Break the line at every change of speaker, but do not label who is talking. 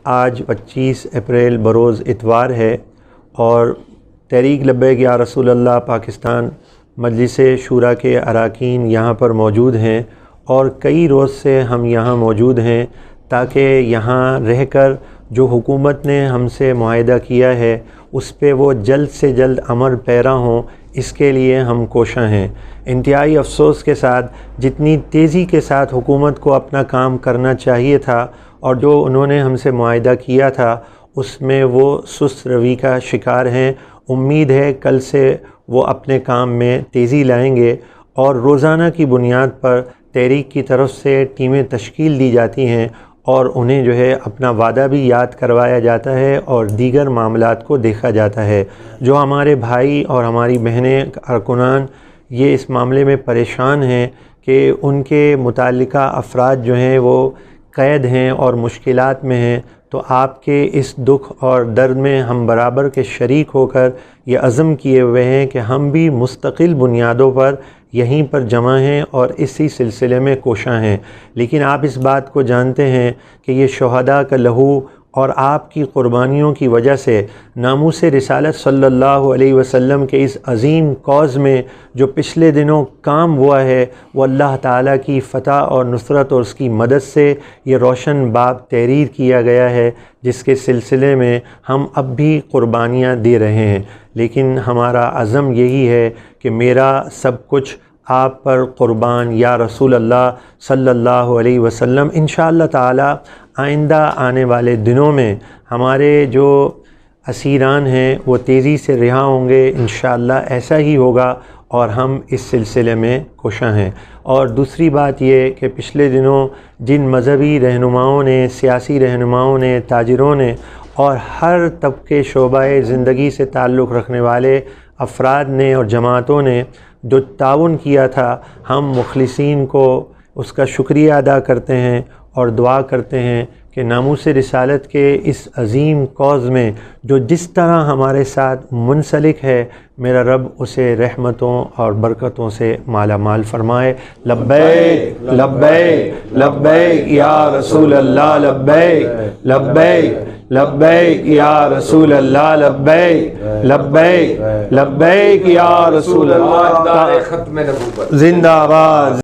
آج 25 اپریل بروز اتوار ہے اور تحریک لبیک یا رسول اللہ پاکستان مجلس شورا کے اراکین یہاں پر موجود ہیں اور کئی روز سے ہم یہاں موجود ہیں تاکہ یہاں رہ کر جو حکومت نے ہم سے معاہدہ کیا ہے اس پہ وہ جلد سے جلد عمل پیرا ہوں، اس کے لیے ہم کوشاں ہیں۔ انتہائی افسوس کے ساتھ جتنی تیزی کے ساتھ حکومت کو اپنا کام کرنا چاہیے تھا اور جو انہوں نے ہم سے معاہدہ کیا تھا اس میں وہ سست روی کا شکار ہیں۔ امید ہے کل سے وہ اپنے کام میں تیزی لائیں گے اور روزانہ کی بنیاد پر تحریک کی طرف سے ٹیمیں تشکیل دی جاتی ہیں اور انہیں جو ہے اپنا وعدہ بھی یاد کروایا جاتا ہے اور دیگر معاملات کو دیکھا جاتا ہے۔ جو ہمارے بھائی اور ہماری بہنیں کارکنان یہ اس معاملے میں پریشان ہیں کہ ان کے متعلقہ افراد جو ہیں وہ قید ہیں اور مشکلات میں ہیں، تو آپ کے اس دکھ اور درد میں ہم برابر کے شریک ہو کر یہ عزم کیے ہوئے ہیں کہ ہم بھی مستقل بنیادوں پر یہیں پر جمع ہیں اور اسی سلسلے میں کوشاں ہیں۔ لیکن آپ اس بات کو جانتے ہیں کہ یہ شہداء کا لہو اور آپ کی قربانیوں کی وجہ سے ناموس رسالت صلی اللہ علیہ وسلم کے اس عظیم کاز میں جو پچھلے دنوں کام ہوا ہے وہ اللہ تعالیٰ کی فتح اور نصرت اور اس کی مدد سے یہ روشن باب تحریر کیا گیا ہے، جس کے سلسلے میں ہم اب بھی قربانیاں دے رہے ہیں۔ لیکن ہمارا عزم یہی ہے کہ میرا سب کچھ آپ پر قربان یا رسول اللہ صلی اللہ علیہ وسلم۔ انشاءاللہ تعالی آئندہ آنے والے دنوں میں ہمارے جو اسیران ہیں وہ تیزی سے رہا ہوں گے، انشاءاللہ ایسا ہی ہوگا اور ہم اس سلسلے میں کوشاں ہیں۔ اور دوسری بات یہ کہ پچھلے دنوں جن مذہبی رہنماؤں نے، سیاسی رہنماؤں نے، تاجروں نے اور ہر طبقے شعبہ زندگی سے تعلق رکھنے والے افراد نے اور جماعتوں نے جو تعاون کیا تھا، ہم مخلصین کو اس کا شکریہ ادا کرتے ہیں اور دعا کرتے ہیں کہ ناموس رسالت کے اس عظیم کاز میں جو جس طرح ہمارے ساتھ منسلک ہے، میرا رب اسے رحمتوں اور برکتوں سے مالا مال فرمائے۔ لبیک لبیک لبیک یا رسول اللہ، لبیک لبیک لبیک یا رسول اللہ، لبیک لبیک لبیک یا رسول اللہ۔
ختم نبوت
زندہ باد۔